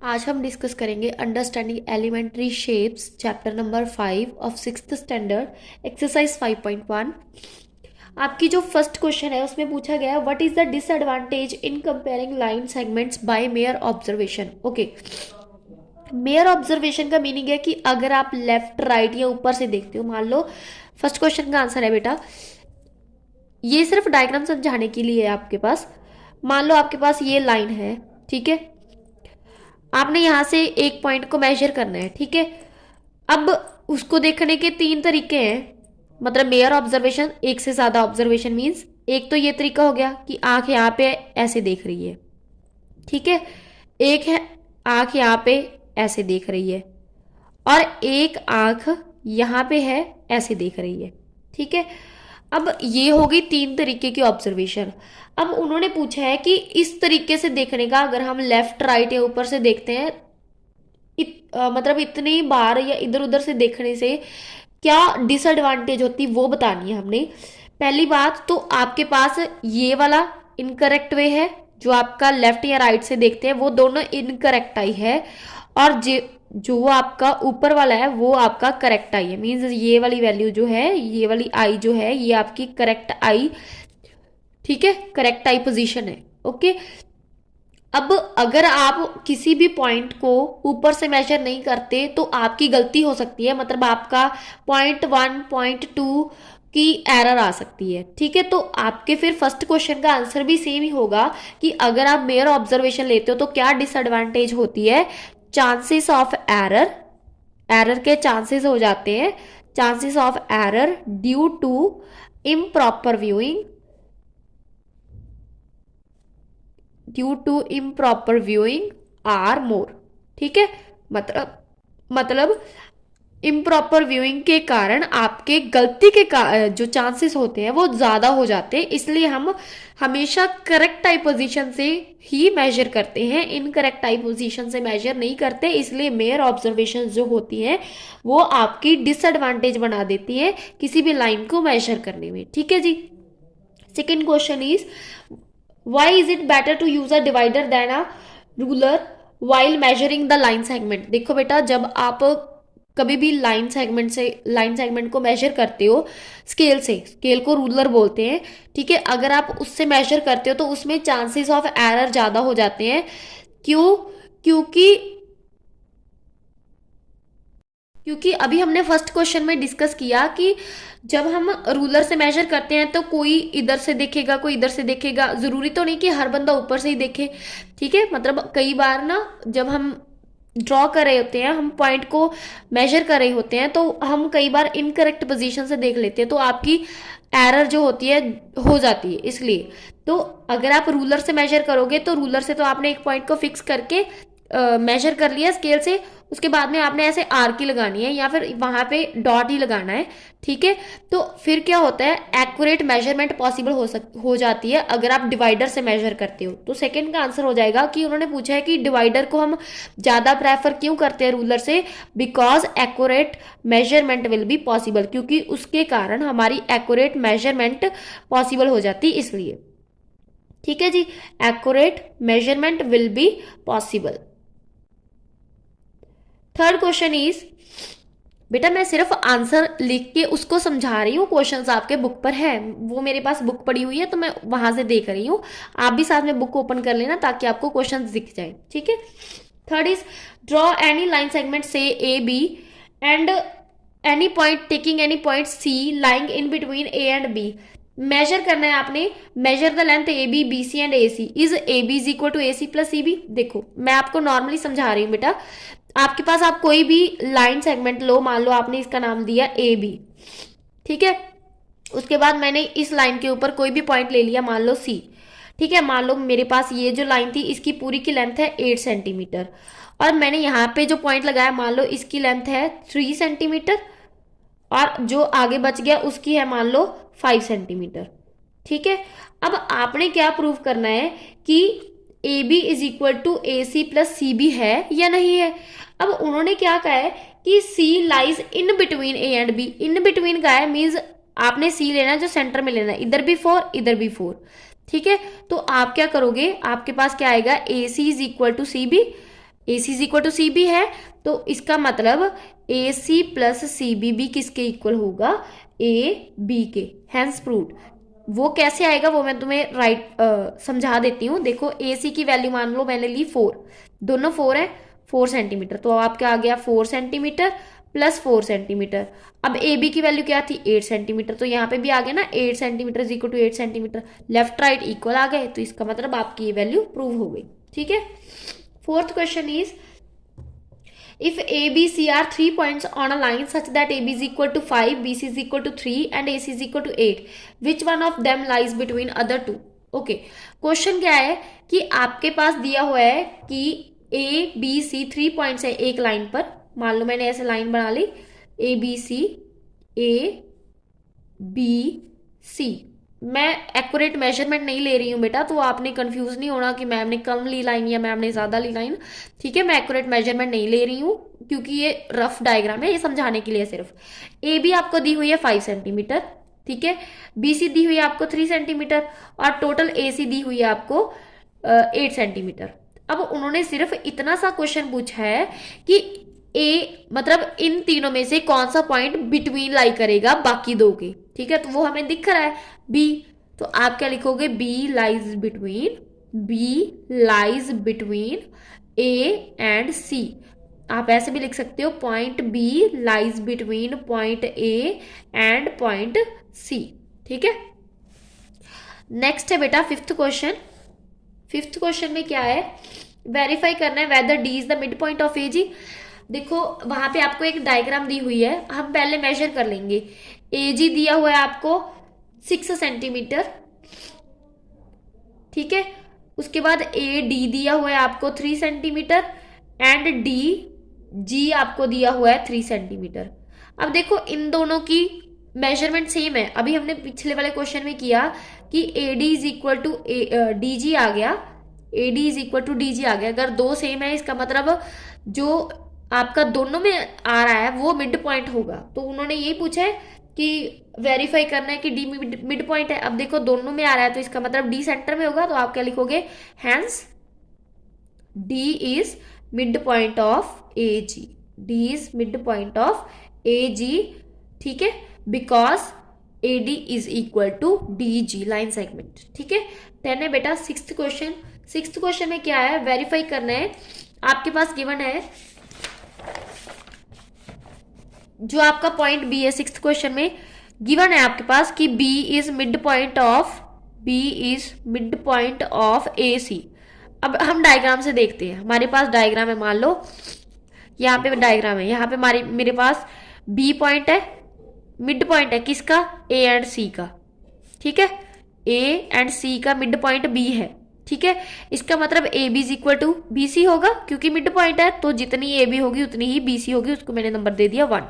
आज हम डिस्कस करेंगे understanding elementary shapes chapter number 5 of sixth standard exercise 5.1। आपकी जो फर्स्ट क्वेश्चन है उसमें पूछा गया what is the disadvantage in comparing line segments by mere observation. Okay, mere observation का मीनिंग है कि अगर आप लेफ्ट राइट या ऊपर से देखते हो, मान लो फर्स्ट क्वेश्चन का आंसर है बेटा, ये सिर्फ डायग्राम समझाने के लिए है आपके पास। मान लो आपके पास ये लाइन है, ठीक है, आपने यहां से एक पॉइंट को मेजर करना है, ठीक है। अब उसको देखने के तीन तरीके हैं, मतलब मेयर ऑब्जर्वेशन, एक से ज्यादा ऑब्जर्वेशन मीन्स एक तो ये तरीका हो गया कि आंख यहाँ पे ऐसे देख रही है, ठीक है। एक है आंख यहाँ पे ऐसे देख रही है और एक आंख यहाँ पे है ऐसे देख रही है, ठीक है। अब ये हो गई तीन तरीके की ऑब्जर्वेशन। अब उन्होंने पूछा है कि इस तरीके से देखने का, अगर हम लेफ्ट राइट या ऊपर से देखते हैं, मतलब इतनी बार या इधर उधर से देखने से क्या डिसएडवांटेज होती वो बतानी है हमने। पहली बात तो आपके पास ये वाला इनकरेक्ट वे है, जो आपका लेफ्ट या राइट से देखते हैं वो दोनों इनकरेक्ट आई है, और जो आपका ऊपर वाला है वो आपका करेक्ट आई है। मीन्स ये वाली वैल्यू जो है, ये वाली आई जो है, ये आपकी करेक्ट आई, ठीक है, करेक्ट आई पोजीशन है। ओके, अब अगर आप किसी भी पॉइंट को ऊपर से मेजर नहीं करते तो आपकी गलती हो सकती है, मतलब आपका .1 .2 की एरर आ सकती है, ठीक है। तो आपके फिर फर्स्ट क्वेश्चन का आंसर भी सेम ही होगा कि अगर आप मेयर ऑब्जर्वेशन लेते हो तो क्या डिसएडवांटेज होती है, चांसेस ऑफ एरर, एरर के चांसेस हो जाते हैं, chances of error due to improper viewing, due to improper viewing are more, ठीक है। मतलब इम्प्रॉपर व्यूइंग के कारण आपके गलती के जो चांसेस होते हैं वो ज्यादा हो जाते हैं, इसलिए हम हमेशा करेक्ट आई पोजीशन से ही मेजर करते हैं, इनकरेक्ट आई पोजीशन से मेजर नहीं करते। इसलिए मेयर ऑब्जर्वेशन जो होती हैं वो आपकी डिसएडवांटेज बना देती है किसी भी लाइन को मेजर करने में, ठीक है जी। Second question is why is it better to use a divider than a ruler while measuring the line segment। देखो बेटा, जब आप कभी भी लाइन सेगमेंट को मेजर करते हो स्केल से, स्केल को रूलर बोलते हैं, ठीक है, अगर आप उससे मेजर करते हो तो उसमें चांसेस ऑफ एरर ज्यादा हो जाते हैं। क्यों? क्योंकि क्योंकि अभी हमने फर्स्ट क्वेश्चन में डिस्कस किया कि जब हम रूलर से मेजर करते हैं तो कोई इधर से देखेगा, कोई इधर से देखेगा, जरूरी तो नहीं कि हर बंदा ऊपर से ही देखे, ठीक है। मतलब कई बार ना जब हम ड्रॉ कर रहे होते हैं, हम पॉइंट को मेजर कर रहे होते हैं, तो हम कई बार इनकरेक्ट पोजीशन से देख लेते हैं, तो आपकी एरर जो होती है हो जाती है। इसलिए तो अगर आप रूलर से मेजर करोगे तो रूलर से तो आपने एक पॉइंट को फिक्स करके मेजर कर लिया स्केल से, उसके बाद में आपने ऐसे आर की लगानी है या फिर वहां पे डॉट ही लगाना है, ठीक है। तो फिर क्या होता है, एक्यूरेट मेजरमेंट पॉसिबल हो जाती है अगर आप डिवाइडर से मेजर करते हो। तो सेकंड का आंसर हो जाएगा कि उन्होंने पूछा है कि डिवाइडर को हम ज्यादा प्रेफर क्यों करते हैं रूलर से, because accurate measurement will be possible, क्योंकि उसके कारण हमारी एक्यूरेट मेजरमेंट पॉसिबल हो जाती है, इसलिए, ठीक है जी, accurate measurement will be possible. Third question is, बेटा मैं सिर्फ आंसर लिख के उसको समझा रही हूँ, क्वेश्चंस आपके बुक पर है, वो मेरे पास बुक पड़ी हुई है तो मैं वहां से देख रही हूँ, आप भी साथ में बुक ओपन कर लेना ताकि आपको क्वेश्चंस दिख जाए, ठीक है। Third is, draw any line segment से A B and any point taking any point C lying in between A and B. Measure करना है आपने, measure the length A B B C and A C, is A B is equal to A C plus C B. देखो मैं आपको normally समझा रही हूँ बेटा, आपके पास आप कोई भी लाइन सेगमेंट लो, मान लो आपने इसका नाम दिया ए बी, ठीक है, उसके बाद मैंने इस लाइन के ऊपर कोई भी पॉइंट ले लिया, मान लो सी, ठीक है। मान लो मेरे पास ये जो लाइन थी इसकी पूरी की लेंथ है 8 सेंटीमीटर, और मैंने यहाँ पे जो पॉइंट लगाया मान लो इसकी लेंथ है 3 सेंटीमीटर, और जो आगे बच गया उसकी है मान लो 5 सेंटीमीटर, ठीक है। अब आपने क्या प्रूव करना है कि A B is equal to A C plus C B है या नहीं है। अब उन्होंने क्या कहा है कि C lies in between A and B, in between का है मीन्स आपने सी लेना है जो सेंटर में लेना है, इधर भी 4 इधर भी 4, ठीक है। तो आप क्या करोगे, आपके पास क्या आएगा, A C is equal to C B, A C is equal to C B है, तो इसका मतलब ए सी प्लस सी बी भी किसके इक्वल होगा, ए बी के, हैंस प्रूव्ड। वो कैसे आएगा वो मैं तुम्हें समझा देती हूँ। देखो ए सी की वैल्यू मान लो मैंने ली 4, दोनों 4 है, 4 सेंटीमीटर, तो आपका आ गया 4 सेंटीमीटर प्लस 4 सेंटीमीटर। अब ए बी की वैल्यू क्या थी, 8 सेंटीमीटर, तो यहाँ पे भी आ गया ना 8 centimetre is equal to 8 centimetre, left right equal आ गए, तो इसका मतलब आपकी ये वैल्यू प्रूव हो गई। ठीक है। Fourth question is if A, B, C are 3 points on a line such that AB is equal to 5, BC is equal to 3 and AC is equal to 8, which one of them lies between other two? Okay, question क्या है कि आपके पास दिया हुआ है कि A, B, C 3 points है एक लाइन पर, मान लो मैंने ऐसे लाइन बना ली A, B, C, A, B, C। मैं एक्यूरेट मेजरमेंट नहीं ले रही हूँ बेटा, तो आपने कंफ्यूज नहीं होना कि मैम ने कम ली लाइन या मैम ने ज्यादा ली लाइन। ठीक है, मैं एक्यूरेट मेजरमेंट नहीं ले रही हूँ क्योंकि ये रफ डायग्राम है, ये समझाने के लिए सिर्फ। ए बी आपको दी हुई है 5 सेंटीमीटर, ठीक है, बी सी दी हुई है आपको 3 सेंटीमीटर और टोटल ए सी दी हुई है आपको 8 सेंटीमीटर। अब उन्होंने सिर्फ इतना सा क्वेश्चन पूछा है कि ए मतलब इन तीनों में से कौन सा पॉइंट बिटवीन लाई करेगा बाकी दो के। ठीक है, तो वो हमें दिख रहा है बी, तो आप क्या लिखोगे, B lies between A and C. आप ऐसे भी लिख सकते हो point B lies between point A and point C. ठीक है, नेक्स्ट है बेटा फिफ्थ क्वेश्चन। फिफ्थ क्वेश्चन में क्या है, वेरीफाई करना है whether D is the mid point of A G. देखो वहां पे आपको एक डायग्राम दी हुई है, हम पहले मेजर कर लेंगे। ए जी दिया हुआ है आपको 6 सेंटीमीटर, ठीक है, उसके बाद ए डी दिया हुआ है आपको 3 सेंटीमीटर एंड डी जी आपको दिया हुआ है 3 सेंटीमीटर। अब देखो इन दोनों की मेजरमेंट सेम है, अभी हमने पिछले वाले क्वेश्चन में किया कि A D is equal to D G आ गया, A D is equal to D G आ गया। अगर दो सेम है इसका मतलब जो आपका दोनों में आ रहा है वो मिड पॉइंट होगा। तो उन्होंने यही पूछा है कि वेरीफाई करना है कि डी मिड पॉइंट है। अब देखो दोनों में आ रहा है तो इसका मतलब डी सेंटर में होगा, तो आप क्या लिखोगे, hence D is mid point of A G, D is mid point of A G. ठीक है, because A D is equal to D G line segment. ठीक है, देन है बेटा सिक्स्थ क्वेश्चन। सिक्स्थ क्वेश्चन में क्या है, वेरीफाई करना है। आपके पास गिवन है जो आपका पॉइंट बी है, सिक्स्थ क्वेश्चन में गिवन है आपके पास कि B is mid point of A C. अब हम डायग्राम से देखते हैं, हमारे पास डायग्राम है, मान लो यहाँ पे डायग्राम है, यहाँ पे मेरे पास बी पॉइंट है, मिड पॉइंट है किसका, ए एंड सी का। ठीक है, ए एंड सी का मिड पॉइंट बी है। ठीक है, इसका मतलब A B is equal to B C होगा, क्योंकि मिड पॉइंट है तो जितनी ए बी होगी उतनी ही बी सी होगी, उसको मैंने नंबर दे दिया 1।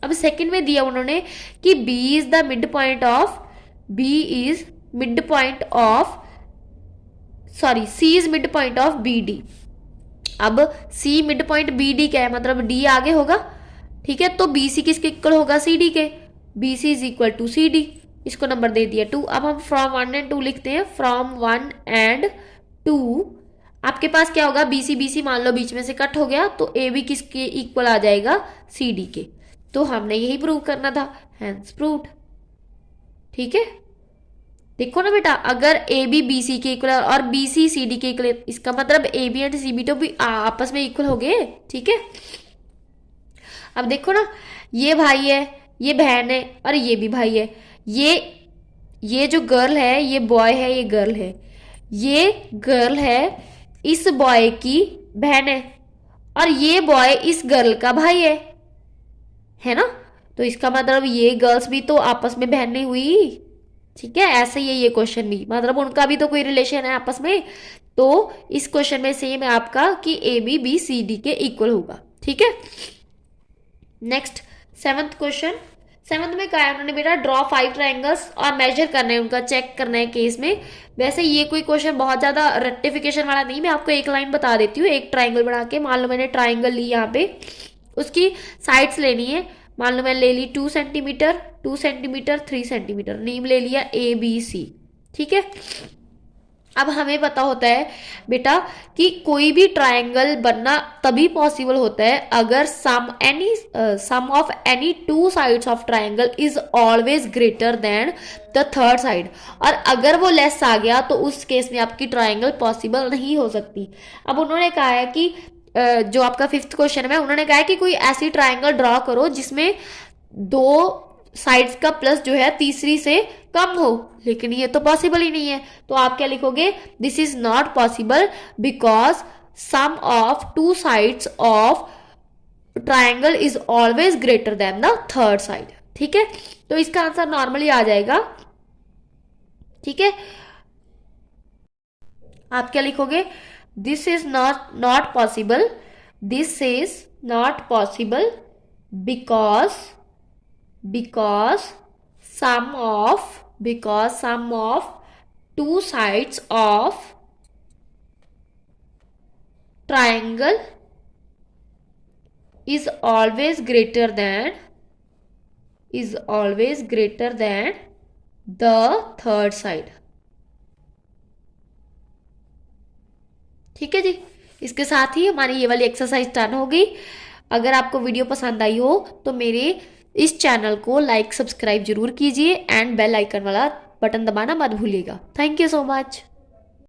अब सेकंड में दिया उन्होंने कि B is the mid point of C is mid point of B D. अब C midpoint B D क्या है, मतलब डी आगे होगा। ठीक है, तो बी सी किसके इक्वल होगा, सी डी के, B C is equal to C D, इसको नंबर दे दिया 2। अब हम फ्रॉम 1 एंड 2 लिखते हैं, फ्रॉम 1 एंड 2 आपके पास क्या होगा, बी सी मान लो बीच में से कट हो गया, तो ए बी किसके इक्वल आ जाएगा, सी डी के। तो हमने यही प्रूव करना था, हैंस प्रूव्ड। ठीक है, देखो ना बेटा, अगर ए बी बी सी के इक्वल और बी सी सी डी के इक्वल, इसका मतलब A B and C B तो भी आपस में इक्वल हो गए। ठीक है, अब देखो ना, ये भाई है, ये बहन है और ये भी भाई है। ये जो गर्ल है ये बॉय है, ये गर्ल है, ये गर्ल है इस बॉय की बहन है और ये बॉय इस गर्ल का भाई है ना। तो इसका मतलब ये गर्ल्स भी तो आपस में बहन नहीं हुई। ठीक है, ऐसे ही है ये क्वेश्चन भी, मतलब उनका भी तो कोई रिलेशन है आपस में। तो इस क्वेश्चन में सेम है आपका कि A B B C D के इक्वल होगा। ठीक है, नेक्स्ट सेवंथ क्वेश्चन। सेवंथ में क्या है, उन्होंने बेटा ड्रॉ 5 ट्राइंगल्स और मेजर करना है, उनका चेक करना है केस में। वैसे ये कोई क्वेश्चन बहुत ज्यादा रेक्टिफिकेशन वाला नहीं, मैं आपको एक लाइन बता देती हूँ। एक ट्राइंगल बना के, मान लो मैंने ट्राइंगल ली, यहाँ पे उसकी साइड्स लेनी है। मान लो मैंने ले ली 2 सेंटीमीटर 2 सेंटीमीटर 3 सेंटीमीटर, नेम ले लिया ए बी सी। ठीक है, अब हमें पता होता है बेटा कि कोई भी ट्रायंगल बनना तभी पॉसिबल होता है अगर sum of any two sides of triangle is always greater than the third side. और अगर वो लेस आ गया तो उस केस में आपकी ट्रायंगल पॉसिबल नहीं हो सकती। अब उन्होंने कहा है कि जो आपका फिफ्थ क्वेश्चन में उन्होंने कहा है कि कोई ऐसी ट्रायंगल ड्रॉ करो जिसमें दो साइड्स का प्लस जो है तीसरी से कम हो, लेकिन ये तो पॉसिबल ही नहीं है। तो आप क्या लिखोगे, this is not possible because sum of two sides of triangle is always greater than the third side. ठीक है, तो इसका आंसर नॉर्मली आ जाएगा। ठीक है, आप क्या लिखोगे, this is not possible, this is not possible because because sum of two sides of triangle is always greater than the third side। ठीक है जी, इसके साथ ही हमारी ये वाली एक्सरसाइज डन हो गई। अगर आपको वीडियो पसंद आई हो तो मेरे इस चैनल को लाइक सब्सक्राइब जरूर कीजिए एंड बेल आइकन वाला बटन दबाना मत भूलिएगा। Thank you so much.